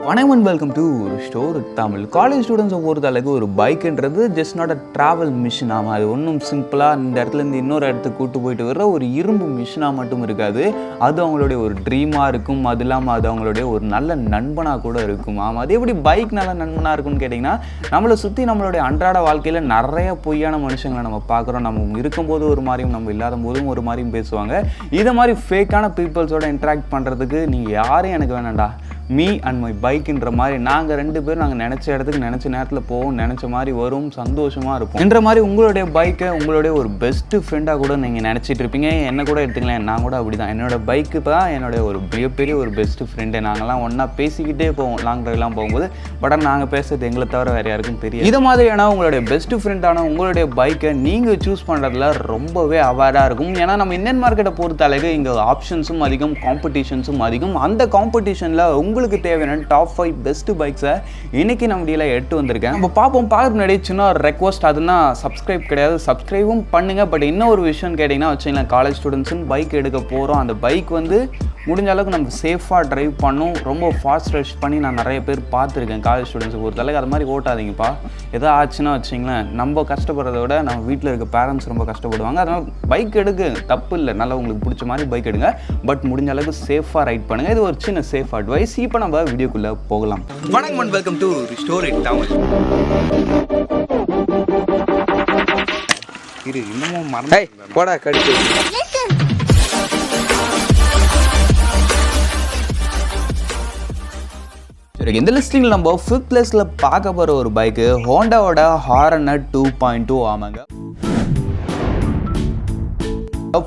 வணக்கம் and welcome to store Tamil. College ஸ்டூடெண்ட்ஸை பொறுத்தளவுக்கு ஒரு பைக்குன்றது just not a travel machine. ஆமாம், அது ஒன்றும் சிம்பிளாக இந்த இடத்துலேருந்து இன்னொரு இடத்துக்கு கூட்டு போயிட்டு வர ஒரு இரும்பு மிஷினாக மட்டும் இருக்காது. அது அவங்களுடைய ஒரு ட்ரீமாக இருக்கும். அது இல்லாமல் அது அவங்களுடைய ஒரு நல்ல நண்பனாக கூட இருக்கும். ஆமாம், அது எப்படி பைக் நல்ல நண்பனாக இருக்கும்னு கேட்டிங்கன்னா, நம்மளை சுற்றி நம்மளுடைய அன்றாட வாழ்க்கையில் நிறைய பொய்யான மனுஷங்களை நம்ம பார்க்குறோம். நம்ம இருக்கும்போது ஒரு மாதிரியும் நம்ம இல்லாத போதும் ஒரு மாதிரியும் பேசுவாங்க. இதை மாதிரி ஃபேக்கான பீப்புள்ஸோட இன்ட்ராக்ட் பண்ணுறதுக்கு நீங்கள் யாரும் எனக்கு வேணாண்டா, மீ அண்ட் மை பைக்குன்ற மாதிரி நாங்கள் ரெண்டு பேரும் நாங்கள் நினச்ச இடத்துக்கு நினச்ச நேரத்தில் போவோம், நினச்ச மாதிரி வரும், சந்தோஷமாக இருப்போம் என்ற மாதிரி உங்களுடைய பைக்கை உங்களுடைய ஒரு பெஸ்ட்டு ஃப்ரெண்டாக கூட நீங்கள் நினச்சிட்டு இருப்பீங்க. என்ன கூட எடுத்துக்கலாம், நான் கூட அப்படி தான். என்னோடய பைக்கு தான் என்னுடைய ஒரு மிகப்பெரிய ஒரு பெஸ்ட்டு ஃப்ரெண்டு. நாங்கள்லாம் ஒன்றா பேசிக்கிட்டே போவோம் லாங் ட்ரைவ்லாம் போகும்போது. பட் ஆனால் நாங்கள் பேசுறது எங்களை தவிர வேறு யாருக்கும் தெரியும். இது மாதிரியான உங்களுடைய பெஸ்ட்டு ஃப்ரெண்டான உங்களுடைய பைக்கை நீங்கள் சூஸ் பண்ணுறதுல ரொம்பவே அவேராக இருக்கும். ஏன்னா நம்ம இந்தியன் மார்க்கெட்டை பொறுத்த அளவுக்கு இங்கே ஆப்ஷன்ஸும் அதிகம், காம்படிஷன்ஸும் அதிகம். அந்த காம்படிஷனில் உங்களுக்கு தேவையான டாப் 5 பெஸ்ட் பைக்ஸை இன்னைக்கு நம்ம வீடியோவில் எடுத்து வந்திருக்கேன். நம்ம பார்க்க முன்னாடி சின்ன ஒரு ரெக்வஸ்ட், அதுனா சப்ஸ்கிரைப் கிடையாது, சப்ஸ்கிரைபும் பண்ணுங்க. பட் இன்னும் ஒரு விஷயம் கேட்டிங்கன்னா வச்சுக்கலாம், காலேஜ் ஸ்டூடெண்ட்ஸுன்னு பைக் எடுக்க போகிறோம். அந்த பைக் வந்து முடிஞ்ச அளவுக்கு நம்ம சேஃபாக ட்ரைவ் பண்ணும். ரொம்ப ஃபாஸ்ட் ரஷ் பண்ணி நான் நிறைய பேர் பார்த்துருக்கேன் காலேஜ் ஸ்டூடெண்ட்ஸை பொறுத்தளவுக்கு. அது மாதிரி ஓட்டாதீங்கப்பா. எதோ ஆச்சுன்னா வச்சிங்களேன், நம்ம கஷ்டப்படுறத விட நம்ம வீட்டில் இருக்க பேரண்ட்ஸ் ரொம்ப கஷ்டப்படுவாங்க. அதனால் பைக் எடுக்க தப்பு இல்லை, நல்லா உங்களுக்கு பிடிச்ச மாதிரி பைக் எடுங்க. பட் முடிஞ்ச அளவுக்கு சேஃபாக ரைட் பண்ணுங்கள். இது ஒரு சின்ன சேஃப் அட்வைஸ். இப்போ நம்ம வீடியோக்குள்ளே போகலாம். வணக்கம் and welcome to story Tamil. இது இன்னமும் மறந்து போடா கடிச்சு. இந்த லிஸ்டிங்கில் நம்ம 5th பிளேஸில் பார்க்க போகிற ஒரு பைக்கு ஹோண்டாவோட ஹாரனர் 2.2. ஆமாங்க,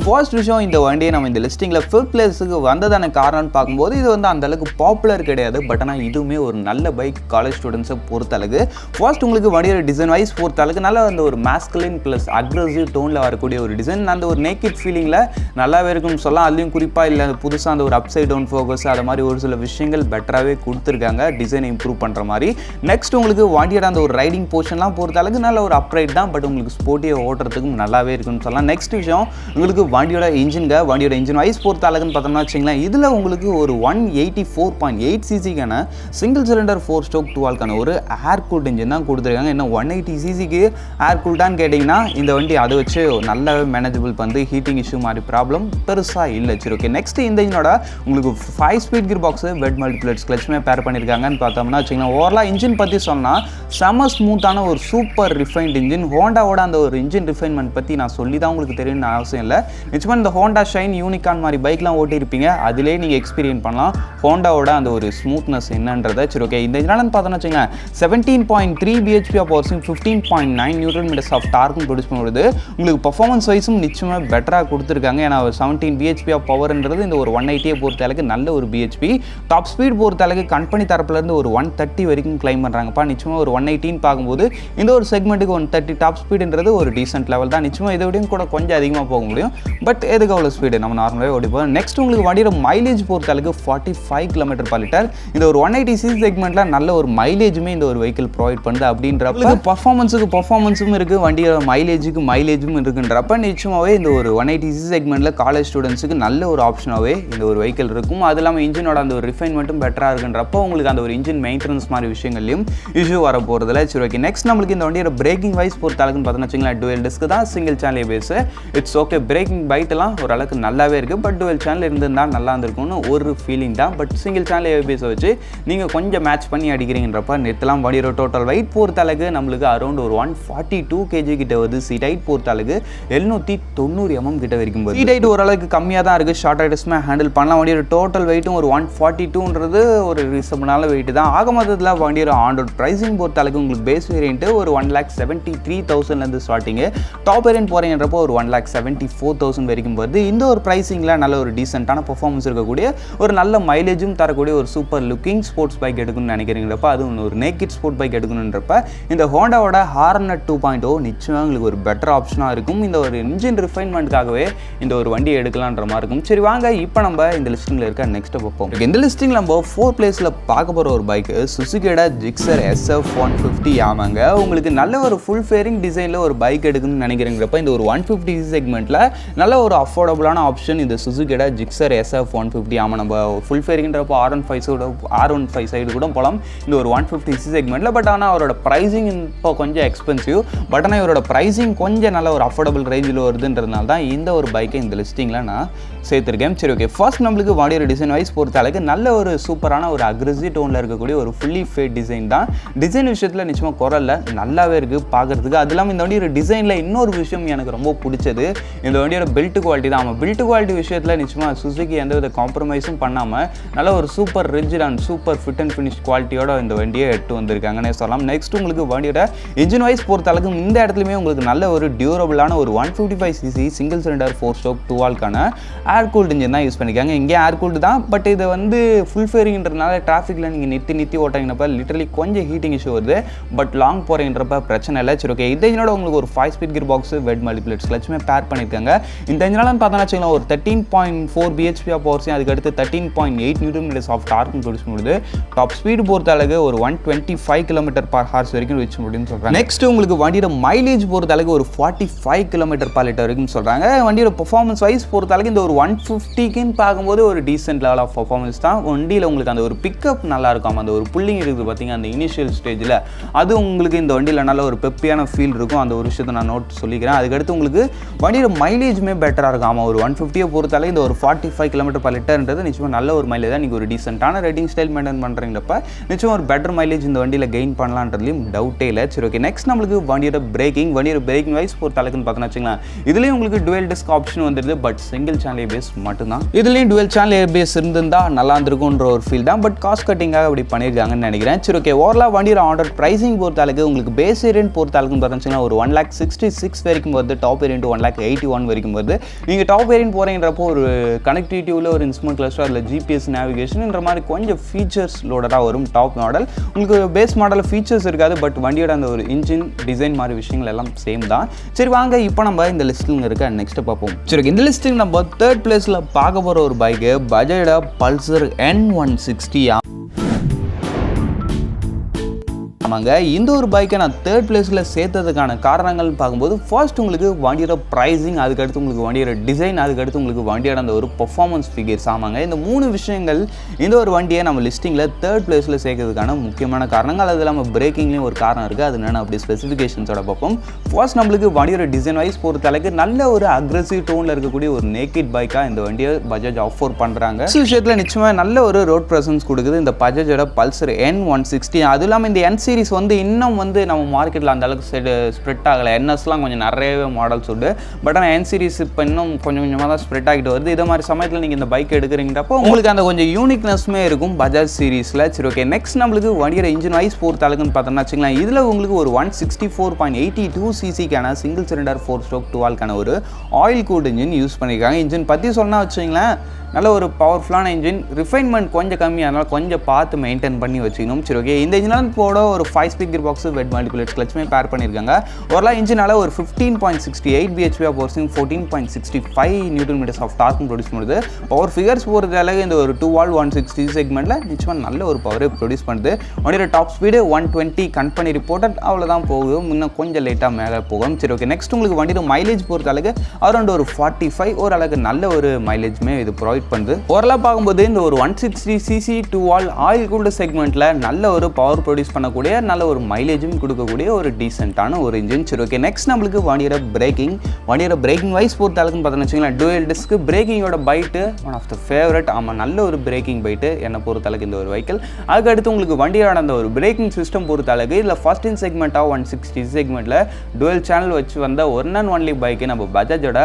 ஃபர்ஸ்ட் விஷயம், இந்த வண்டியை நம்ம இந்த லிஸ்டிங்கில் 5th பிளேஸுக்கு வந்ததான காரணம்னு பார்க்கும்போது இது வந்து அந்த அளவுக்கு பாப்புலர் கிடையாது. பட் ஆனால் இதுவுமே ஒரு நல்ல பைக் காலேஜ் ஸ்டூடெண்ட்ஸை பொறுத்தளவுக்கு. ஃபர்ஸ்ட் உங்களுக்கு வண்டியோட டிசைன் வைஸ் பொறுத்தளவுக்கு நல்ல அந்த ஒரு மேஸ்குலின் ப்ளஸ் அக்ரெசிவ் டோனில் வரக்கூடிய ஒரு டிசைன், அந்த ஒரு நேக்கட் ஃபீலிங்கில் நல்லாவே இருக்குன்னு சொல்லலாம். அதுலேயும் குறிப்பாக இல்லை புதுசாக அந்த ஒரு அப்சைட் டவுன் ஃபோக்கஸ் அது மாதிரி ஒரு சில விஷயங்கள் பெட்டராகவே கொடுத்துருக்காங்க, டிசைனை இம்ப்ரூவ் பண்ணுற மாதிரி. நெக்ஸ்ட் உங்களுக்கு வண்டியோட அந்த ஒரு ரைடிங் போர்ஷன்லாம் பொறுத்தளவுக்கு நல்ல ஒரு அப்ரைட் தான். பட் உங்களுக்கு ஸ்போர்ட்டியை ஓட்டுறதுக்கும் நல்லாவே இருக்குன்னு சொல்லலாம். நெக்ஸ்ட் விஷயம், உங்களுக்கு வண்டியோட இன்ஜின் வைஸ் பொறுத்த அளவுன்னு பார்த்தோம்னா வச்சுங்களேன், இதில் உங்களுக்கு ஒரு 184.8 சிசிக்கான சிங்கிள் சிலிண்டர் 4 ஸ்ட்ரோக் 2 ஒரு ஏர் கூல்ட் இன்ஜின் தான் கொடுத்துருக்காங்க. இன்னும் 180 சிசிக்கு ஏர் கூல்டான்னு கேட்டிங்கன்னா இந்த வண்டி அதை வச்சு நல்லாவே மேனேஜபிள் பண்ணி ஹீட்டிங் இஷ்யூ மாதிரி ப்ராப்ளம் பெருசாக இல்லை. சரி, ஓகே. நெக்ஸ்ட் இந்த இன்ஜினோட உங்களுக்கு 5 ஸ்பீட் கியர் பாக்ஸு வெட் மல்டிப்ளேட்ஸ் கிளச்சுமே பேர் பண்ணியிருக்காங்கன்னு பார்த்தோம்னா வச்சுங்களேன். ஓவராலாக இன்ஜின் பற்றி சொன்னால் செம ஸ்மூத்தான ஒரு சூப்பர் ரிஃபைன்ட் இன்ஜின். ஹோண்டாவோட அந்த ஒரு இன்ஜின் ரிஃபைன்மெண்ட் பற்றி நான் சொல்லி தான் உங்களுக்கு தெரியும்னு அவசியம் இல்லை. நிச்சயமாக இந்த ஹோண்டா ஷைன் யூனிகான் மாதிரி பைக்லாம் ஓட்டியிருப்பீங்க, அதிலே நீங்கள் எக்ஸ்பீரியன்ஸ் பண்ணலாம் ஹோண்டாவோட அந்த ஒரு ஸ்மூத்னஸ் என்னன்றதை. சரி, ஓகே. இந்த இதனாலன்னு பார்த்தோன்னு வச்சுக்கோங்க, 17.3 bhp ஆஃப் பவர்ஸும் 15.9 நியூட்டன் மீட்டர்ஸ் ஆஃப் டார்க்கும் ப்ரொடியூஸ் பண்ணுறது. உங்களுக்கு பர்ஃபார்மன்ஸ் வைஸும் நிச்சயமாக பெட்டராக கொடுத்துருக்காங்க. ஏன்னா 17 bhp ஆஃப் பவர்ன்றது இந்த ஒரு 180 பொறுத்த அளவுக்கு நல்ல ஒரு bhp. டாப் ஸ்பீட் பொறுத்த அளவுக்கு கம்பெனி தரப்புலேருந்து ஒரு 130 வரைக்கும் கிளைம் பண்ணுறாங்கப்பா. நிச்சயமாக ஒரு 180 பார்க்கும்போது இந்த ஒரு செக்மெண்ட்டுக்கு 130 டாப் ஸ்பீடுன்றது ஒரு டீசென்ட் லெவல் தான். நிச்சயமாக இதை விடையும் கூட கொஞ்சம் அதிகமாக போக முடியும். பட் எதுக்கு அவ்வளோ ஸ்பீடு, நம்ம நார்மலாகவே ஓடிப்போம். நெக்ஸ்ட் உங்களுக்கு வண்டியோட மைலேஜ் பொறுத்த அளவுக்கு 45 km/லிட்டர். இந்த ஒரு 180 சிசி செக்மெண்ட்டில் நல்ல ஒரு மைலேஜுமே இந்த ஒரு வெஹிக்கிள் ப்ரொவைட் பண்ணுது. அப்படின்றப்ப பர்ஃபார்மன்ஸும் இருக்குது, வண்டியோட மைலேஜும் இருக்குன்றப்ப நிச்சயமாகவே இந்த ஒரு 180 சிசி செக்மெண்ட்டில் காலேஜ் ஸ்டூடெண்ட்ஸுக்கு நல்ல ஒரு ஆப்ஷனாகவே இந்த ஒரு வெஹிக்கிள் இருக்கும். அது இல்லாமல் இன்ஜினோட அந்த ஒரு ரிஃபைன்மெண்ட்டும் பெட்டராக இருக்குன்றப்போ உங்களுக்கு அந்த ஒரு இன்ஜின் மெயின்டெனன்ஸ் மாதிரி விஷயங்களையும் இஷ்யூ வர போகிறதுல. சரி, ஓகே. நெக்ஸ்ட் நம்மளுக்கு இந்த வண்டியோட பிரேக்கிங் வைஸ் பொறுத்த அளவுக்குன்னு பார்த்தோன்னு வச்சுங்களேன், டுவெல் டிஸ்க் தான், சிங்கிள் சேனல் பேஸு. It's okay. பிரேக்கிங் பைட்டெல்லாம் ஓரளவுக்கு நல்லாவே இருக்குது. பட் டுவெல் சேனல் இருந்திருந்தால் நல்லா இருந்திருக்கும்னு ஒரு ஃபீலிங் தான். பட் சிங்கிள் சேனல் ஏபிஎஸை வச்சு நீங்கள் கொஞ்சம் மேட்ச் பண்ணி அடிக்கிறீங்கன்றப்ப நிறுத்தலாம். வண்டியோட டோட்டல் வெயிட் பொறுத்த அளவுக்கு நம்மளுக்கு அரௌண்ட் ஒரு 142 kg கிட்ட வருது. சீட் ஹைட் பொறுத்த அளவுக்கு 790 mm கிட்ட வரைக்கும் போது. சீட் ஹைட் ஓரளவுக்கு கம்மியாக தான் இருக்குது, ஷார்ட் ரைடர்ஸுமே ஹேண்டில் பண்ணலாம். வண்டியோட டோட்டல் வெயிட்டும் ஒரு 142ன்றது ஒரு ரீசனபிளான வெயிட் தான். ஆக மொத்தத்தில் வண்டியோட ஆன்ரோட் ப்ரைஸிங் பொறுத்த அளவுக்கு உங்களுக்கு பேஸ் வேரியன்ட்டு ஒரு 1,73,000 ஸ்டார்டிங்கு. டாப் வேரியன்ட் போகிறீங்கன்றப்போ ஒரு 1,74,000 வரைக்கும் வருது. இந்த ஒரு ப்ரைஸிங்கில் நல்ல ஒரு டீசென்ட்டான பர்ஃபார்மன்ஸ் இருக்கக்கூடிய ஒரு நல்ல மைலேஜும் தரக்கூடிய ஒரு சூப்பர் லுக்கிங் ஸ்போர்ட்ஸ் பைக் எடுக்கணும்னு நினைக்கிறீங்களப்ப, அதுவும் ஒரு நேக்கட் ஸ்போர்ட் பைக் எடுக்கணுன்றப்ப இந்த ஹோண்டாவோட ஹாரனர் 2.0 நிச்சயமாக உங்களுக்கு ஒரு பெட்டர் ஆப்ஷனாக இருக்கும். இந்த ஒரு இன்ஜின் ரிஃபைன்மெண்ட்டுக்காகவே இந்த ஒரு வண்டியை எடுக்கலான்ற மாதிரி இருக்கும். சரி, வாங்க இப்போ நம்ம இந்த லிஸ்டிங்கில் இருக்க நெக்ஸ்ட்டை பார்ப்போம். இந்த லிஸ்டிங்கில் நம்ம 4th பிளேஸில் பார்க்க போகிற ஒரு பைக்கு சுசுகியோட ஜிக்ஸர் SF150. ஆமாங்க, உங்களுக்கு நல்ல ஒரு ஃபுல் ஃபேரிங் டிசைனில் ஒரு பைக் எடுக்கணும்னு நினைக்கிறீங்கிறப்ப இந்த ஒரு 150 செக்மெண்ட்டில் நல்ல ஒரு அஃபோர்டபுளான ஆப்ஷன் இந்த சுசுகியோட ஜிக்ஸர் SF150. ஆமாம், நம்ம ஃபுல் ஃபேரிங்கிறப்போ R15 சைடு கூட போகலாம் இந்த ஒரு 150cc செக்மெண்ட்டில். பட் ஆனால் அவரோட ப்ரைஸிங் இப்போ கொஞ்சம் எக்ஸ்பென்சிவ். பட் ஆனால் இவரோட ப்ரைஸிங் கொஞ்சம் நல்ல ஒரு அஃபோர்டபுள் ரேஞ்சில் வருதுன்றதுனால தான் இந்த ஒரு பைக்கை இந்த லிஸ்டிங்கில் நான் சேர்த்துருக்கேன். சரி, ஓகே. ஃபர்ஸ்ட் நம்மளுக்கு வண்டியோட டிசைன் வைஸ் பொறுத்த அளவுக்கு நல்ல ஒரு சூப்பரான ஒரு அக்ரெசிவ் டோனில் இருக்கக்கூடிய ஒரு ஃபுல்லி ஃபேட் டிசைன் தான். டிசைன் விஷயத்தில் நிச்சயமாக குறல்ல, நல்லாவே இருக்குது பார்க்குறதுக்கு. அது இல்லாமல் இந்த வண்டியோட டிசைனில் இன்னொரு விஷயம் எனக்கு ரொம்ப பிடிச்சது இந்த வண்டியோட பில்ட் குவாலிட்டி தான். ஆமாம், பில்ட் குவாலிட்டி விஷயத்தில் நிச்சயமாக சுசுகி எந்தவித காம்ப்ரமைஸும் பண்ணாமல் நல்ல ஒரு super rigid and super fit and finish குவாலிட்டியோட இந்த வண்டியை எட்டு வந்திருக்காங்கன்னே சொல்லலாம். நெக்ஸ்ட் உங்களுக்கு வண்டியோட இன்ஜின் வைஸ் பொறுத்த அளவுக்கு இந்த இடத்துலையுமே உங்களுக்கு நல்ல ஒரு டியூரபிளான ஒரு 155cc single cylinder 4-stroke 2-valve ஏர் கூல்டு இன்ஜின் தான் யூஸ் பண்ணிக்காங்க. இங்கே ஏர் கூல்டு தான், பட் இது வந்து ஃபுல் ஃபேரிங்கிறதுனால டிராஃபிக்கில் நீங்கள் நிறுத்தி ஓட்டிங்கப்ப லிட்டரலி கொஞ்சம் ஹீட்டிங் இஷ்யூ வருது. பட் லாங் போகிறீங்கன்றப்ப பிரச்சனை இல்லை. சரி, ஓகே. இந்த இன்ஜினோட உங்களுக்கு ஒரு 5-speed gear box wet multiplate கிளச்சுமே பேர் பண்ணியிருக்காங்க. இந்த இன்ஜினாலும் பார்த்தோன்னா வச்சுக்கலாம் ஒரு 13.4 bhp ஆஃப் பவர்ஸையும் அதுக்கடுத்து 13.8 Nm ஆஃப் டார்க்கும் ப்ரொடியூஸ் பண்ணுது. டாப் ஸ்பீடு பொறுத்த அளவுக்கு ஒரு 125 km/h வரைக்கும் ரீச் முடியும்னு சொல்கிறாங்க. நெக்ஸ்ட் உங்களுக்கு வண்டியோட மைலேஜ் பொறுத்த அளவுக்கு ஒரு 45 km/லிட்டர் வரைக்கும் சொல்கிறாங்க. வண்டியோட பெர்ஃபார்மன்ஸ் வைஸ் பொறுத்த அளவுக்கு இந்த ஒரு 150க்குன்னு பார்க்கும்போது ஒரு டீசென்ட் லெவல் ஆஃப் பர்ஃபார்மன்ஸ் தான். வண்டியில் உங்களுக்கு அந்த ஒரு பிக்கப் நல்லா இருக்கும். அந்த ஒரு புல்லிங் இருக்குது பார்த்தீங்க அந்த இனிஷியல் ஸ்டேஜில், அது உங்களுக்கு இந்த வண்டியில் நல்ல ஒரு பெப்பியான ஃபீல் இருக்கும். அந்த ஒரு விஷயத்தை நான் நோட் சொல்லிக்கிறேன். அதுக்கடுத்து உங்களுக்கு வண்டியோட மைலேஜுமே பெட்டராக இருக்கும். ஆமாம், ஒரு 150 பொறுத்தாலே இந்த ஒரு 45 km/லிட்டர்ன்றது நிச்சயமாக நல்ல ஒரு மைலேஜ் தான். நீங்கள் ஒரு டீசென்ட்டான ரைடிங் ஸ்டைல் மெயின்டைன் பண்ணுறீங்கப்ப நிச்சயம் ஒரு பெட்டர் மைலேஜ் இந்த வண்டியில் கெயின் பண்ணலான்றதுலையும் டவுட்டே இல்லை. சரி, ஓகே. நெக்ஸ்ட் நம்மளுக்கு வண்டியோட பிரேக்கிங் வைஸ் பொறுத்த அளவுக்குன்னு பார்த்தோன்னா வச்சுக்கலாம், இதுலேயும் உங்களுக்கு டுவெல் டிஸ்க் ஆப்ஷன் வந்துடுது. பட் சிங்கிள் சேனல் ஏபிஎஸ் மட்டும்தான். இதுலேயும் டுவெல் சேனல் ஏபிஎஸ் இருந்திருந்தா நல்லா இருந்திருக்கும்ன்ற ஒரு ஃபீல் தான். பட் காஸ்ட் கட்டிங்காக அப்படி பண்ணியிருக்காங்கன்னு நினைக்கிறேன். சரி, ஓகே. ஓவராலாக வண்டியோட ஆர்டர் ப்ரைஸிங் பொறுத்த அளவுக்கு உங்களுக்கு பேஸ் வேரியன்ட் பொறுத்த அளவுக்கு பார்த்தீங்கன்னா ஒரு 1,66,000 வரைக்கும் வருது. டாப் வேரியன்ட் 1,81,000 வரைக்கும் வருது. நீங்கள் டாப் வேரியன்ட் போகிறீங்கன்றப்போ ஒரு கனெக்டிவிட்டியில் ஒரு இன்ஸ்ட்ருமெண்ட் கிளஸ்டர், அதில் ஜிபிஎஸ் நேவிகேஷன்ன்ற மாதிரி கொஞ்சம் ஃபீச்சர்ஸ் லோடடாக வரும். டாப் மாடல் உங்களுக்கு பேஸ் மாடலில் ஃபீச்சர்ஸ் இருக்காது. பட் வண்டியோட அந்த ஒரு இன்ஜின் டிசைன் மாதிரி விஷயங்கள் எல்லாம் சேம் தான். சரி, வாங்க இப்போ நம்ம இந்த லிஸ்ட்டில் இருக்க நெக்ஸ்ட் பார்ப்போம். சரி, இந்த லிஸ்ட்டில் நம்ம தேர்ட் பிளேஸில் பார்க்க போகிற ஒரு பைக்கு பஜாஜோட பல்சர் N160. ஆமாங்க, இந்த ஒரு பைக்கை நான் தேர்ட் பிளேஸில் சேர்த்ததுக்கான காரணங்கள் பார்க்கும்போது ஃபர்ஸ்ட் உங்களுக்கு வண்டியோட ப்ரைஸிங், அதுக்கடுத்து உங்களுக்கு வண்டியோட டிசைன், அதுக்கடுத்து உங்களுக்கு வண்டியோட அந்த ஒரு பர்ஃபார்மன்ஸ் ஃபிகர்ஸ். ஆமாங்க, இந்த 3 விஷயங்கள் இந்த ஒரு வண்டியை நம்ம லிஸ்டிங்கில் தேர்ட் பிளேஸில் சேர்க்கறதுக்கான முக்கியமான காரணங்கள். அது இல்லாமல் பிரேக்கிங்லேயும் ஒரு காரணம் இருக்குது. அது என்னென்ன அப்படி ஸ்பெசிஃபிகேஷன்ஸோட பார்ப்போம். ஃபர்ஸ்ட் நம்மளுக்கு வண்டியோட டிசைன் வைஸ் பொறுத்த அளவுக்கு நல்ல ஒரு அக்ரெசிவ் டோனில் இருக்கக்கூடிய ஒரு நேக்கிட் பைக்காக இந்த வண்டியை பஜாஜ் ஆஃபர் பண்ணுறாங்க. இந்த விஷயத்தில் நிச்சயமாக நல்ல ஒரு ரோட் ப்ரெசன்ஸ் கொடுக்குது இந்த பஜாஜோட பல்சர் N160. அது இல்லாமல் இந்த N சீரிஸ் வந்து இன்னும் வந்து நம்ம மார்க்கெட்டில் அந்த அளவுக்கு ஸ்ப்ரெட் ஆகலை. என்எஸ்லாம் கொஞ்சம் நிறையவே மாடல்ஸ் உண்டு. பட் ஆனால் N சீரிஸ் இப்போ இன்னும் கொஞ்சமாக தான் ஸ்ப்ரெட் ஆகிட்டு வருது. இதே மாதிரி சமயத்தில் நீங்கள் இந்த பைக் எடுக்கிறீங்கன்றப்போ உங்களுக்கு அந்த கொஞ்சம் யூனிக்னஸ்மே இருக்கும் பஜாஜ் சீரிஸில். சரி, ஓகே. நெக்ஸ்ட் நம்மளுக்கு வண்டியோட இன்ஜின் வைஸ் பொறுத்த அளவுக்குன்னு பார்த்தோம்னா வச்சுக்கலாம், இதில் உங்களுக்கு ஒரு 164.82cc single cylinder 4-stroke 2-valve ஒரு ஆயில் கூல்டு இன்ஜின் யூஸ் பண்ணியிருக்காங்க. இன்ஜின் பற்றி சொன்னால் வச்சுங்களேன், நல்ல ஒரு பவர்ஃபுல்லான இன்ஜின், ரிஃபைன்மெண்ட் கொஞ்சம் கம்மியானால கொஞ்சம் பார்த்து மெயின்டைன் பண்ணி வச்சுக்கணும். சரி, ஓகே. இந்த இன்ஜினால் போட ஒரு 5-speed gear box wet multiplate கிளச்சுமே பேர் பண்ணியிருக்காங்க. ஓரளவு இன்ஜினால் ஒரு 15.68 bhp ஆஃப் பவர்ஸிங் 14.65 Nm ஆஃப் டார்க்கும் ப்ரொடியூஸ் பண்ணுது. பவர் ஃபிகர்ஸ் போகிறது அளவுக்கு இந்த ஒரு 2-valve 160 செக்மெண்ட்டில் நிச்சயமாக நல்ல ஒரு பவரை ப்ரொடியூஸ் பண்ணுது. வண்டியோட டாப் ஸ்பீடு 120 கம்பெனி ரிப்போர்ட்டட், அவ்வளோதான் போகும். இன்னும் கொஞ்சம் லேட்டாக மேலே போகும். சரி, ஓகே. நெக்ஸ்ட் உங்களுக்கு வண்டியோட மைலேஜ் பொறுத்த அளவுக்கு அரௌண்ட் ஒரு 45 ஓரளவுக்கு நல்ல ஒரு மைலேஜ்மே இது ப்ரொவைட் பண்ணுது. ஓரளவு பார்க்கும்போது இந்த ஒரு 160cc 2-valve ஆயில் கூல்டு செக்மெண்ட்டில் நல்ல ஒரு பவர் ப்ரொடியூஸ் பண்ணக்கூடிய நல்ல ஒரு மைலேஜும் கொடுக்கக்கூடிய ஒரு டீசென்ட்டான ஒரு இன்ஜின். சரி, ஓகே. நெக்ஸ்ட் நம்மளுக்கு வண்டியோட பிரேக்கிங் வைஸ் பொறுத்த அளவுக்கு பார்த்தோன்னு வச்சுக்கலாம், டுவெல் டிஸ்க் பிரேக்கிங்கோட பைட்டு ஒன் ஆஃப் த ஃபேவரட். ஆமாம், நல்ல ஒரு பிரேக்கிங் பைட்டு என்னை பொறுத்த அளவுக்கு இந்த ஒரு வெஹிக்கிள். அதுக்கடுத்து உங்களுக்கு வண்டியோட அந்த ஒரு பிரேக்கிங் சிஸ்டம் பொறுத்த அளவுக்கு இதில் ஃபர்ஸ்ட் இன் செக்மெண்ட்டாக 160 செக்மெண்ட்டில் டுவெல் சேனல் வச்சு வந்த ஒன் அண்ட் ஒன்லி பைக்கு நம்ம பஜாஜோட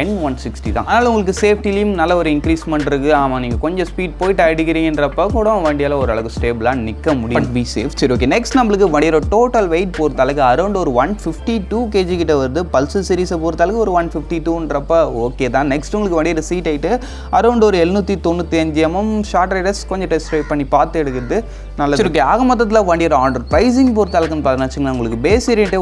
N160 தான். அதனால் உங்களுக்கு சேஃப்டிலையும் நல்ல ஒரு இன்க்ரீஸ்மெண்ட் இருக்குது. ஆமாம், நீங்கள் கொஞ்சம் ஸ்பீட் போயிட்டு அடிக்கிறீங்கன்றப்ப கூட வண்டியால் ஓரளவுக்கு ஸ்டேபிளாக நிற்க முடியும். Be safe. சரி, ஓகே. நெக்ஸ்ட் நம்மளுக்கு வண்டியோட டோட்டல் வெயிட் பொறுத்த அளவுக்கு அரௌண்ட் ஒரு 152 kg கிட்ட வருது. பல்சர் சீரிஸை பொறுத்த அளவுக்கு ஒரு 152ன்றப்ப ஓகே தான். நெக்ஸ்ட் உங்களுக்கு வண்டியோட சீட் ஹைட்டு அரௌண்ட் ஒரு 795 mm. ஷார்ட் ரைடர்ஸ் கொஞ்சம் டெஸ்ட் ட்ரைவ் பண்ணி பார்த்து எடுக்கிறது நல்லது. சரி, ஓகே. ஆக மொத்தத்தில் வண்டியோட ஆர்டர் ப்ரைஸிங் பொறுத்த அளவுக்குன்னு பார்த்தீங்கன்னா உங்களுக்கு பேஸ் வேரியன்ட்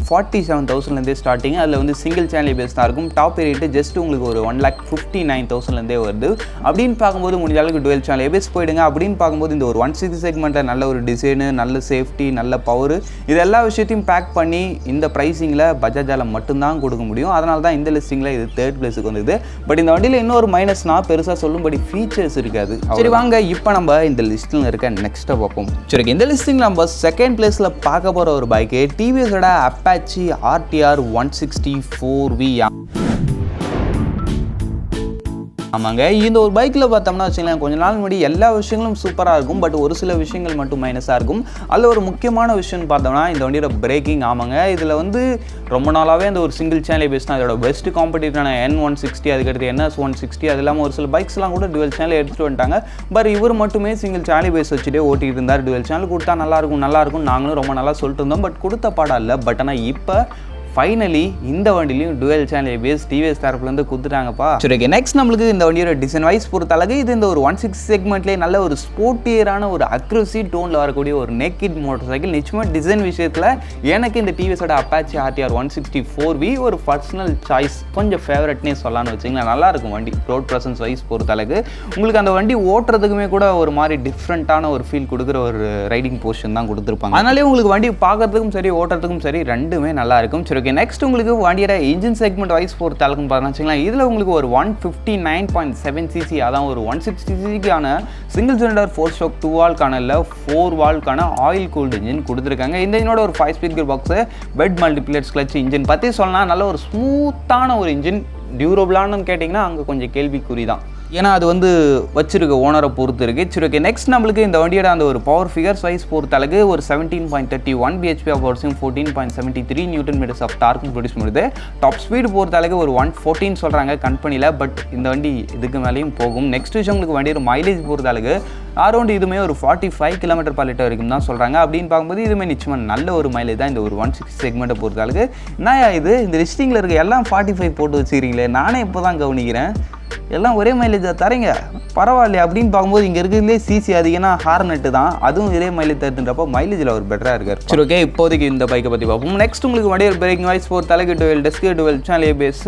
147,000 ஸ்டார்டிங். அதில் வந்து சிங்கிள் சேனல் ஏபிஎஸ் தான் இருக்கும். டாப் ரேட்டு ஜஸ்ட் உங்களுக்கு ஒரு 1,59,000 வருது. அப்படின்னு பார்க்கும்போது முடிஞ்ச அளவுக்கு டுவெல் சேனல் ஏபிஎஸ் போயிடுங்க. அப்படின்னு பார்க்கும்போது இந்த ஒரு 160 செக்மெண்ட்டில் நல்ல ஒரு டிசைனு, நல்ல சேஃப்டி, நல்ல பவர், இது எல்லா விஷயத்தையும் பேக் பண்ணி இந்த ப்ரைஸிங்கில் பஜாஜால் மட்டும்தான் கொடுக்க முடியும். அதனால தான் இந்த லிஸ்டிங்கில் இது தேர்ட் பிளேஸுக்கு வந்தது. பட் இந்த வண்டியில் இன்னொரு மைனஸ்னா பெருசாக சொல்லும்படி ஃபீச்சர்ஸ் இருக்காது. சரி வாங்க இப்போ நம்ம இந்த லிஸ்ட்டில் இருக்க நெக்ஸ்ட்டை பார்ப்போம். சரி, இந்த லிஸ்டிங் நம்ம செகண்ட் பிளேஸில் பார்க்க போகிற ஒரு பைக்கு டிவிஎஸோட அப்பாச்சி RTR 160 4V. ஆமாங்க, இந்த ஒரு பைக்கில் பார்த்தோம்னா வச்சுக்கலாம், கொஞ்ச நாள் முன்னாடி எல்லா விஷயங்களும் சூப்பராக இருக்கும். பட் ஒரு சில விஷயங்கள் மட்டும் மைனஸாக இருக்கும். அதில் ஒரு முக்கியமான விஷயம்னு பார்த்தோம்னா இந்த வண்டியோட பிரேக்கிங். ஆமாங்க, இதில் வந்து ரொம்ப நாளாகவே அந்த ஒரு சிங்கிள் சேனல் ஏபிஎஸ் தான் இதோட பெஸ்ட் காம்படிட்டரான N160, அதுக்கடுத்து NS160, அது இல்லாமல் ஒரு சில பைக்ஸ்லாம் கூட டுவெல் சேனல் எடுத்துகிட்டு வந்துட்டாங்க. பட் இவர் மட்டுமே சிங்கிள் சேனல் ஏபிஎஸ் வச்சுட்டே ஓட்டிகிட்டு இருந்தார். டுவெல் சேனல் கொடுத்தா நல்லாயிருக்கும் நாங்களும் ரொம்ப நல்லா சொல்லிட்டு இருந்தோம். பட் கொடுத்த பாடம் இல்லை. பட் ஆனால் இப்போ ஃபைனலி இந்த வண்டிலையும் டுவெல் சேனல் ஏபிஎஸ் டிவிஎஸ் தரப்புலேருந்து கொடுத்துட்டாங்கப்பா. சரி, ஓகே. நெக்ஸ்ட் நம்மளுக்கு இந்த வண்டியோட டிசைன் வைஸ் பொறுத்தளவுக்கு இது இந்த ஒரு 160 செக்மெண்ட்லேயே நல்ல ஒரு ஸ்போர்ட்டியரான ஒரு அக்ரெசிவ் டோனில் வரக்கூடிய ஒரு நேக்கிட் மோட்டர் சைக்கிள். நிச்சயமாக டிசைன் விஷயத்தில் எனக்கு இந்த டிவிஎஸோட அப்பாச்சி RTR 160 4V ஒரு பர்சனல் சாய்ஸ், கொஞ்சம் ஃபேவரட்னே சொல்லலாம்னு வச்சிங்களேன். நல்லாயிருக்கும் வண்டி ரோட் ப்ரெசன்ஸ் வைஸ் பொறுத்தளவுக்கு. உங்களுக்கு அந்த வண்டி ஓட்டுறதுக்குமே கூட ஒரு மாதிரி டிஃப்ரெண்ட்டான ஒரு ஃபீல் கொடுக்குற ஒரு ரைடிங் போர்ஷன் தான் கொடுத்துருப்பாங்க. அதனாலே உங்களுக்கு வண்டி பார்க்கறதுக்கும் சரி ஓட்டுறதுக்கும் சரி ரெண்டுமே நல்லா இருக்கும். சரி, ஓகே. நெக்ஸ்ட் உங்களுக்கு வண்டியோட இன்ஜின் செக்மெண்ட் வைஸ் பொறுத்தளவுக்கு பார்த்தீங்கன்னா இதில் உங்களுக்கு ஒரு 159.7 cc, அதான் ஒரு 160 cc-க்கான சிங்கிள் சிலிண்டர் 4 ஸ்ட்ரோக் 2 வால்க்கான இல்லை 4 வால்க்கான ஆயில் கூல்டு இன்ஜின் கொடுத்துருக்காங்க. இந்த இன்ஜினோட ஒரு 5 speed gear box, wet multiplates clutch engine பற்றி சொல்லலாம். நல்ல ஒரு ஸ்மூத்தான ஒரு இன்ஜின். டியூரபிளானு கேட்டிங்கன்னா அங்கே கொஞ்சம் கேள்விக்குறி தான். ஏன்னா அது வந்து வச்சிருக்க ஓனரை பொறுத்து இருக்குது. சரி, ஓகே. நெக்ஸ்ட் நம்மளுக்கு இந்த வண்டியோட அந்த ஒரு பவர் ஃபிகர்ஸ் வைஸ் பொறுத்தளவுக்கு ஒரு 17.31 bhp ஆஃப் பவர்ஸும் 14.73 நியூட்டன் மீட்டர்ஸ் ஆஃப் டார்க்கும் ப்ரொடியூஸ் பண்ணுது. டாப் ஸ்பீடு பொறுத்தளவுக்கு ஒரு 114 சொல்கிறாங்க கம்பெனியில். பட் இந்த வண்டி இதுக்கு மேலேயும் போகும். நெக்ஸ்ட் விஷயம் உங்களுக்கு வண்டியோட மைலேஜ் பொறுத்தளவுக்கு அரௌண்ட் இதுவுமே ஒரு 45 km/லிட்டர் வரைக்கும் தான் சொல்கிறாங்க. அப்படின்னு பார்க்கும்போது இதுவுமே நிச்சயமாக நல்ல ஒரு மைலேஜ் தான் இந்த ஒரு 160 செக்மெண்ட்டை பொறுத்தளவுக்கு. நான் இது இந்த லிஸ்டிங்கில் இருக்க எல்லாம் 45 போட்டு வச்சுக்கிறீங்களே, நானே இப்போ தான் கவனிக்கிறேன். எல்லாம் ஒரே மைலேஜாக தரீங்க, பரவாயில்லையே. அப்படின்னு பார்க்கும்போது இங்கே இருக்கிறதுலே சிசி அதிகம்னா ஹார்னெட்டு தான், அதுவும் இதே மைலேஜ் தருதுன்றப்போ மைலேஜில் அவர் பெட்டராக இருக்கார். சரி, ஓகே. இப்போதைக்கு இந்த பைக்கை பற்றி பார்ப்போம். நெக்ஸ்ட் உங்களுக்கு வண்டியோட பிரேக்கிங் வாய்ஸ் பொறுத்தளவுக்கு டுவெல் டெஸ்க்கு, டுவெல் சேனல் ஏபிஎஸ்.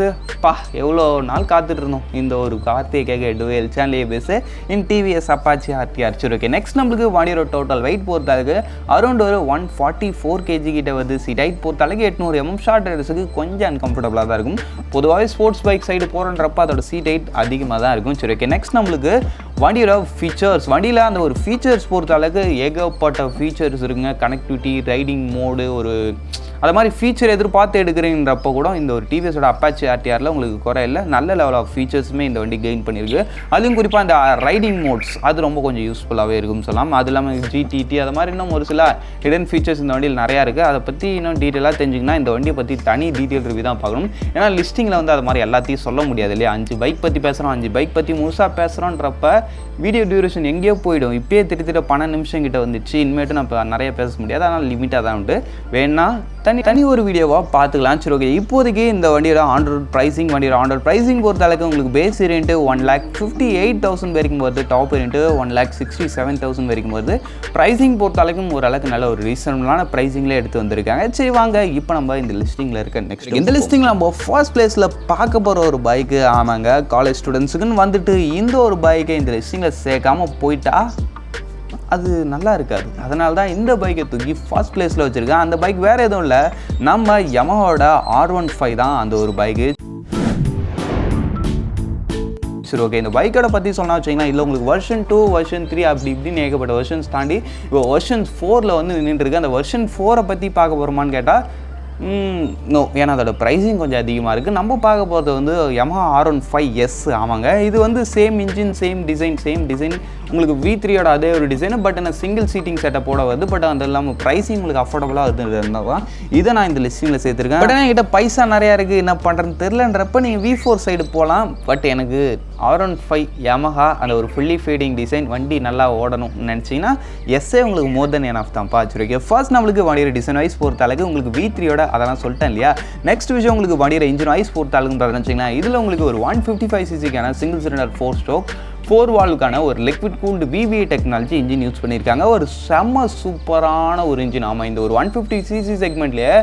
எவ்வளோ நாள் காத்துட்டு இருந்தோம் இந்த ஒரு கார்த்திகை கேட்க டுவெல் சேனல் ஏபிஎஸ் இன் டிவிஎஸ் அப்பாச்சி RTR. சரி, ஓகே. நெக்ஸ்ட் நம்மளுக்கு வண்டியோட டோட்டல் வெயிட் பொறுத்தளவுக்கு அரௌண்ட் ஒரு 144 kg கிட்ட வருது. சீட் ஹைட் பொறுத்தளவுக்கு 800 mm. ஷார்ட் ரைடர்ஸுக்கு கொஞ்சம் அன்கம்ஃபர்டபுளாக தான் இருக்கும். பொதுவாகவே ஸ்போர்ட்ஸ் பைக் சைடு போகிறன்றப்ப அதோட சீட் ஹைட் அதிகமாக தான் இருக்கும். சரி, ஓகே. நெக்ஸ்ட் நம்மளுக்கு வண்டியோட ஃபீச்சர்ஸ். வண்டியில் அந்த ஒரு ஃபீச்சர்ஸ் பொறுத்த அளவுக்கு ஏகப்பட்ட ஃபீச்சர்ஸ் இருக்குங்க. கனெக்டிவிட்டி, ரைடிங் மோடு, ஒரு அது மாதிரி ஃபீச்சர் எதிர்பார்த்து எடுக்கிறீங்கன்றப்போ கூட இந்த ஒரு டிவிஎஸோட அப்பாச்சி RTRல உங்களுக்கு குறை இல்லை. நல்ல லெவல் ஆஃப் ஃபீச்சர்ஸுமே இந்த வண்டி கெயின் பண்ணியிருக்கு. அதுவும் குறிப்பாக இந்த ரைடிங் மோட்ஸ் அது ரொம்ப கொஞ்சம் யூஸ்ஃபுல்லாகவே இருக்குன்னு சொல்லலாம். அது இல்லாமல் GTT அது மாதிரி இன்னும் ஒரு சில ஹிடன் ஃபீச்சர்ஸ் இந்த வண்டியில் நிறையா இருக்குது. அதை பற்றி இன்னும் டீட்டெயிலாக தெரிஞ்சிங்கன்னா இந்த வண்டியை பற்றி தனி டீட்டெயில் ரிவ்யூ தான் பார்க்கணும். ஏன்னா லிஸ்டிங்கில் வந்து அது மாதிரி எல்லாத்தையும் சொல்ல முடியாது இல்லையா. 5 பைக் பற்றி பேசுகிறோம், 5 பைக் பற்றி முழுசாக பேசுகிறோன்றப்ப வீடியோ டியூரேஷன் எங்கேயோ போயிடும். இப்போயே திட்ட 12 நிமிஷம் கிட்ட வந்துச்சு. இனிமேட்டு நான் இப்போ நிறைய பேச முடியாது, அதனால் லிமிட்டாக தான் உண்டு. வேணா தனி ஒரு வீடியோவாக பார்த்துக்கலாம். சரி, ஓகே. இப்போதைக்கு இந்த வண்டியோட ஆண்ட்ராய்ட் ப்ரைஸிங் பொறுத்தளவுக்கு உங்களுக்கு பேஸ் வேரியன்ட் 1,58,000 வரைக்கும் வருது. டாப் வேரியன்ட் 1,67,000 வரைக்கும் வருது. ப்ரைஸிங் பொறுத்தளவுக்கும் ஓரளவுக்கு நல்ல ஒரு ரீசனபிளான ப்ரைஸிங்கில் எடுத்து வந்திருக்காங்க. சரி வாங்க இப்போ நம்ம இந்த லிஸ்டிங்கில் இருக்க நெக்ஸ்ட் இந்த லிஸ்டிங்கில் நம்ம ஃபர்ஸ்ட் பிளேஸில் பார்க்க போகிற ஒரு பைக்கு. ஆமாங்க, காலேஜ் ஸ்டூடெண்ட்ஸுக்குன்னு வந்துட்டு இந்த ஒரு பைக்கை இந்த லிஸ்டிங்கில் சேர்க்காமல் போயிட்டா அது நல்லா இருக்காது. அதனால தான் இந்த பைக்கை தூக்கி ஃபர்ஸ்ட் பிளேஸில் வச்சுருக்கேன். அந்த பைக் வேறு எதுவும் இல்லை, நம்ம யமஹாவோட R15 தான் அந்த ஒரு பைக்கு. சரி, ஓகே. இந்த பைக்கோட பற்றி சொன்னால் வச்சிங்கன்னா இல்லை உங்களுக்கு வெர்ஷன் 2, வெர்ஷன் 3 அப்படி இப்படின்னு ஏகப்பட்ட வெர்ஷன்ஸ் தாண்டி இப்போ வெர்ஷன் 4ல் வந்து நின்றுருக்கு. அந்த வெர்ஷன் 4 பற்றி பார்க்க போகிறோமான்னு கேட்டால் நோ, ஏன்னா அதோட ப்ரைஸிங் கொஞ்சம் அதிகமாக இருக்குது. நம்ம பார்க்க போகிறது வந்து Yamaha R15S. ஆமாங்க, இது வந்து சேம் இன்ஜின், சேம் டிசைன் உங்களுக்கு V3யோட அதே ஒரு டிசைன். பட் என்ன சிங்கிள் சீட்டிங் செட்டப்போட வருது. பட் அது இல்லாமல் ப்ரைஸிங் உங்களுக்கு அஃபோர்டபுளாக இருந்தால் இதை நான் இந்த லிஸ்டிங்கில் சேர்த்துருக்கேன். பட் என்கிட்ட பைசா நிறையா இருக்குது, என்ன பண்ணுறதுன்னு தெரிலன்றப்ப நீங்கள் V4 சைடு போகலாம். பட் எனக்கு R15 Yamaha அந்த ஒரு ஃபுல்லி ஃபீடிங் டிசைன் வண்டி நல்லா ஓடணும்னு நினச்சிங்கன்னா எஸ்ஸே உங்களுக்கு மோர் தென் என் ஆஃப் தான் பார்த்துருக்கேன். ஃபர்ஸ்ட் நம்மளுக்கு வண்டியோட டிசைன் வைஸ் பொறுத்த அளவுக்கு உங்களுக்கு V3யோட அதெல்லாம் சொல்லிட்டேன் இல்லையா. நெக்ஸ்ட் விஷயம் உங்களுக்கு வண்டியோட இன்ஜின் வைஸ் பொறுத்த அளவுக்கு பார்த்தீங்கன்னா இதில் உங்களுக்கு ஒரு 155 cc-க்கான சிங்கிள் சிலிண்டர் 4 ஸ்ட்ரோக் 4 வால்வுக்கான ஒரு liquid cooled VVA technology engine use பண்ணியிருக்காங்க. ஒரு செம்ம சூப்பரான ஒரு இன்ஜின். ஆமாம், இந்த ஒரு 150 cc செக்மெண்ட்லேயே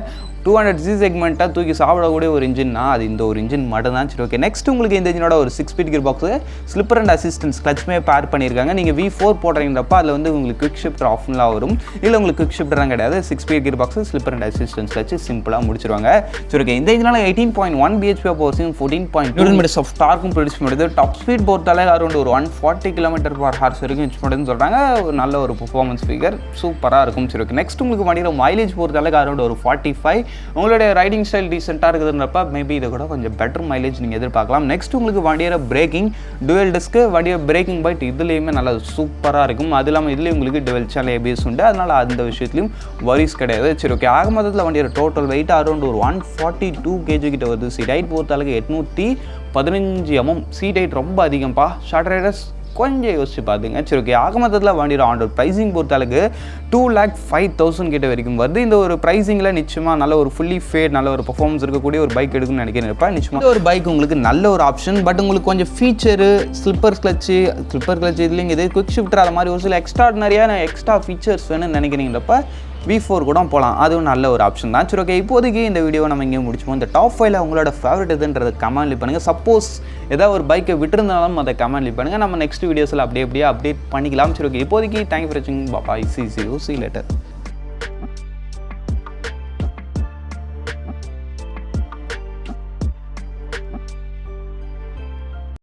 200cc செக்மெண்ட்டாக தூக்கி சாப்பிடக்கூடிய ஒரு இன்ஜின்னா அது இந்த ஒரு இன்ஜின் மட்டும் தான். சரி ஓகே, நெக்ஸ்ட் உங்களுக்கு இந்த இன்ஜினோட ஒரு 6-speed gear box slipper and assistance கிளச்சுமே பேர் பண்ணியிருக்காங்க. நீங்கள் V4 போடுறீங்கிறப்ப அதில் வந்து உங்களுக்கு குவிக் ஷிஃப்டர் ஆப்ஷன்லாம் வரும். இல்லை உங்களுக்கு குவிக் ஷிஃப்டர்லாம் கிடையாது. 6-speed gear box slipper and assistance வச்சு சிம்பிளாக முடிச்சிருவாங்க. சரி ஓகே, இந்த இன்ஜினால் 18.1 bhp பவர் 14.2 Nm ஆஃப் டார்க்கும் ப்ரொடியூஸ் பண்ணுது. டாப் ஸ்பீட் பொறுத்தாலே அரௌண்ட் ஒரு 140 km/h வரைக்கும் யூஸ் பண்ணுறதுன்னு சொல்கிறாங்க. நல்ல ஒரு பெர்ஃபார்மன்ஸ் ஃபிகர் சூப்பராக இருக்கும். சரி ஓகே, நெக்ஸ்ட் உங்களுக்கு வண்டியில் மைலேஜ் பொறுத்தாலே அரௌண்ட் ஒரு 45. உங்களுடைய ரைடிங் ஸ்டைல் டீசெண்டாக இருக்குதுன்றப்ப மேபி இதை கூட கொஞ்சம் பெட்டர் மைலேஜ் நீங்கள் எதிர்பார்க்கலாம். நெக்ஸ்ட் உங்களுக்கு வண்டியோட பிரேக்கிங் டுவெல் டிஸ்க்கு வண்டியோட பிரேக்கிங் பைட் இதுலேயுமே நல்லா சூப்பராக இருக்கும். அது இல்லாமல் இதுலேயும் உங்களுக்கு டுவெல் சேனல் ABS உண்டு. அதனால் அந்த விஷயத்துலையும் வரிஸ் கிடையாது. சரி ஓகே, ஆக மொத்தத்தில் வண்டியோட டோட்டல் வெயிட் அரௌண்ட் ஒரு 142 kg கிட்ட வருது. சீட் ஹைட் பொறுத்தளவுக்கு 815 mm. சீட் ஹைட் ரொம்ப அதிகம்ப்பா. ஷார்ட் ரைடர்ஸ் கொஞ்சம் யோசிச்சு பார்த்துங்க. சரி ஓகே, ஆக மொத்தத்தில் வண்டியோட ஆண்டோர் ப்ரைஸிங் பொறுத்தளவுக்கு 2,05,000 கிட்ட வரைக்கும் வருது. இந்த ஒரு ப்ரைஸிங்கில் நிச்சயமாக நல்ல ஒரு ஃபுல்லி ஃபேட் நல்ல ஒரு பர்ஃபார்மன்ஸ் இருக்கக்கூடிய ஒரு பைக் எடுக்குன்னு நினைக்கிறேன். நிச்சயமாக ஒரு பைக் உங்களுக்கு நல்ல ஒரு ஆப்ஷன். பட் உங்களுக்கு கொஞ்சம் ஃபீச்சரு ஸ்லிப்பர் கிளச்சு இதுலேங்க இது குவிக் ஷிஃப்டர் அது மாதிரி ஒரு சில எக்ஸ்ட்ரா ஃபீச்சர்ஸ் வேணும்னு நினைக்கிறீங்கப்ப V4 கூட போகலாம். அதுவும் நல்ல ஒரு ஆப்ஷன் தான். சரி ஓகே, இப்போதைக்கு இந்த வீடியோ நம்ம இங்கே முடிச்சுப்போம். இந்த டாப் 5ல உங்களோட ஃபேவரட் எதுன்றது கமெண்ட் பண்ணுங்கள். சப்போஸ் ஏதாவது ஒரு பைக்கை விட்டுருந்தாலும் அதை கமெண்ட் பண்ணுங்கள். நம்ம நெக்ஸ்ட் வீடியோஸில் அப்படியே அப்டேட் பண்ணிக்கலாம். சரி ஓகே, இப்போதைக்கு தேங்க்யூ ஃபார் வாட்சிங். பாய். See you later.